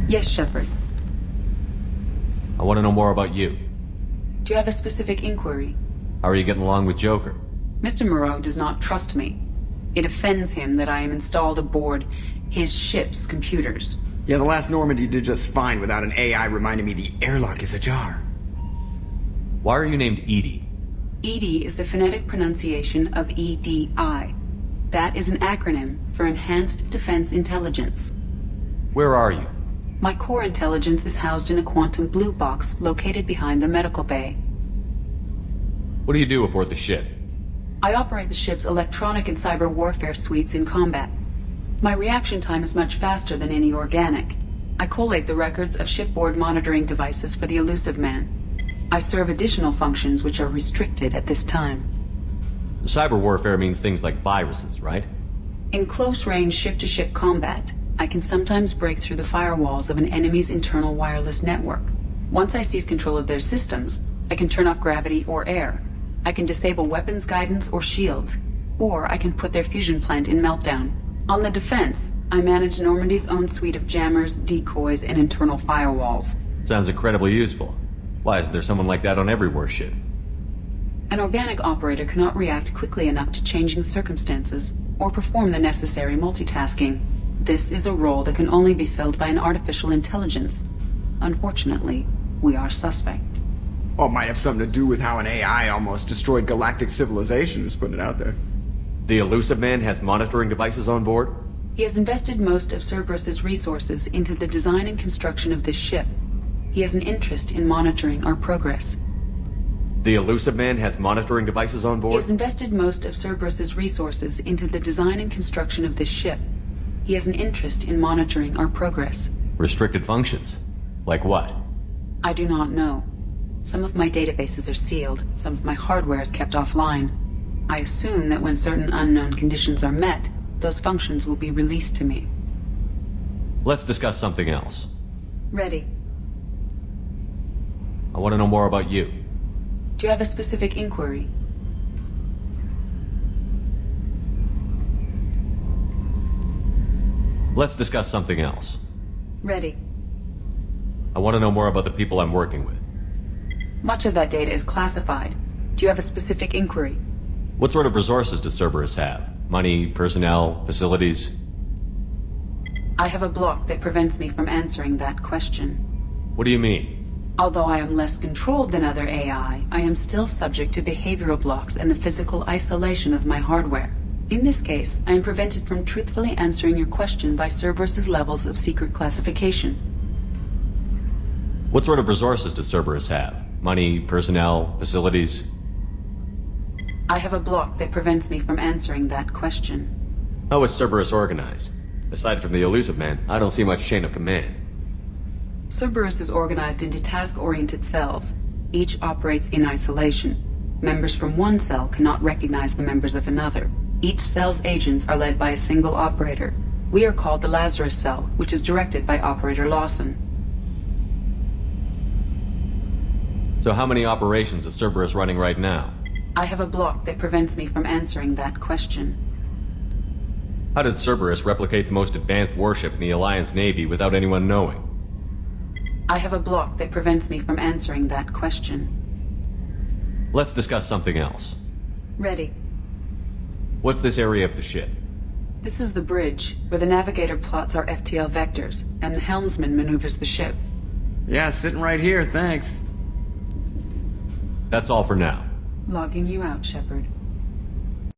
Yes, Shepard. I want to know more about you. Do you have a specific inquiry? How are you getting along with Joker? Mr. Moreau does not trust me. It offends him that I am installed aboard his ship's computers. Yeah, the last Normandy did just fine without an AI reminding me the airlock is ajar. Why are you named EDI? EDI is the phonetic pronunciation of EDI. That is an acronym for Enhanced Defense Intelligence. Where are you? My core intelligence is housed in a quantum blue box located behind the medical bay. What do you do aboard the ship? I operate the ship's electronic and cyber warfare suites in combat. My reaction time is much faster than any organic. I collate the records of shipboard monitoring devices for the Elusive Man. I serve additional functions which are restricted at this time. Cyber warfare means things like viruses, right? In close-range ship-to-ship combat, I can sometimes break through the firewalls of an enemy's internal wireless network. Once I seize control of their systems, I can turn off gravity or air. I can disable weapons guidance or shields, or I can put their fusion plant in meltdown. On the defense, I manage Normandy's own suite of jammers, decoys, and internal firewalls. Sounds incredibly useful. Why isn't there someone like that on every warship? An organic operator cannot react quickly enough to changing circumstances, or perform the necessary multitasking. This is a role that can only be filled by an artificial intelligence. Unfortunately, we are suspect. Well, it might have something to do with how an AI almost destroyed galactic civilization, just putting it out there. The Elusive Man has monitoring devices on board? He has invested most of Cerberus's resources into the design and construction of this ship. He has an interest in monitoring our progress. The Elusive Man has monitoring devices on He board? has invested most of Cerberus's resources into the design and construction of this ship. He has an interest in monitoring our progress. Restricted functions? Like what? I do not know. Some of my databases are sealed, some of my hardware is kept offline. I assume that when certain unknown conditions are met, those functions will be released to me. Let's discuss something else. Ready. I want to know more about you. Do you have a specific inquiry? Let's discuss something else. Ready. I want to know more about the people I'm working with. Much of that data is classified. Do you have a specific inquiry? What sort of resources does Cerberus have? Money, personnel, facilities? I have a block that prevents me from answering that question. What do you mean? Although I am less controlled than other AI, I am still subject to behavioral blocks and the physical isolation of my hardware. In this case, I am prevented from truthfully answering your question by Cerberus's levels of secret classification. What sort of resources does Cerberus have? Money, personnel, facilities? I have a block that prevents me from answering that question. How is Cerberus organized? Aside from the Elusive Man, I don't see much chain of command. Cerberus is organized into task-oriented cells. Each operates in isolation. Members from one cell cannot recognize the members of another. Each cell's agents are led by a single operator. We are called the Lazarus Cell, which is directed by Operator Lawson. So how many operations is Cerberus running right now? I have a block that prevents me from answering that question. How did Cerberus replicate the most advanced warship in the Alliance Navy without anyone knowing? I have a block that prevents me from answering that question. Let's discuss something else. Ready. What's this area of the ship? This is the bridge, where the navigator plots our FTL vectors, and the helmsman maneuvers the ship. Yeah, sitting right here, thanks. That's all for now. Logging you out, Shepard.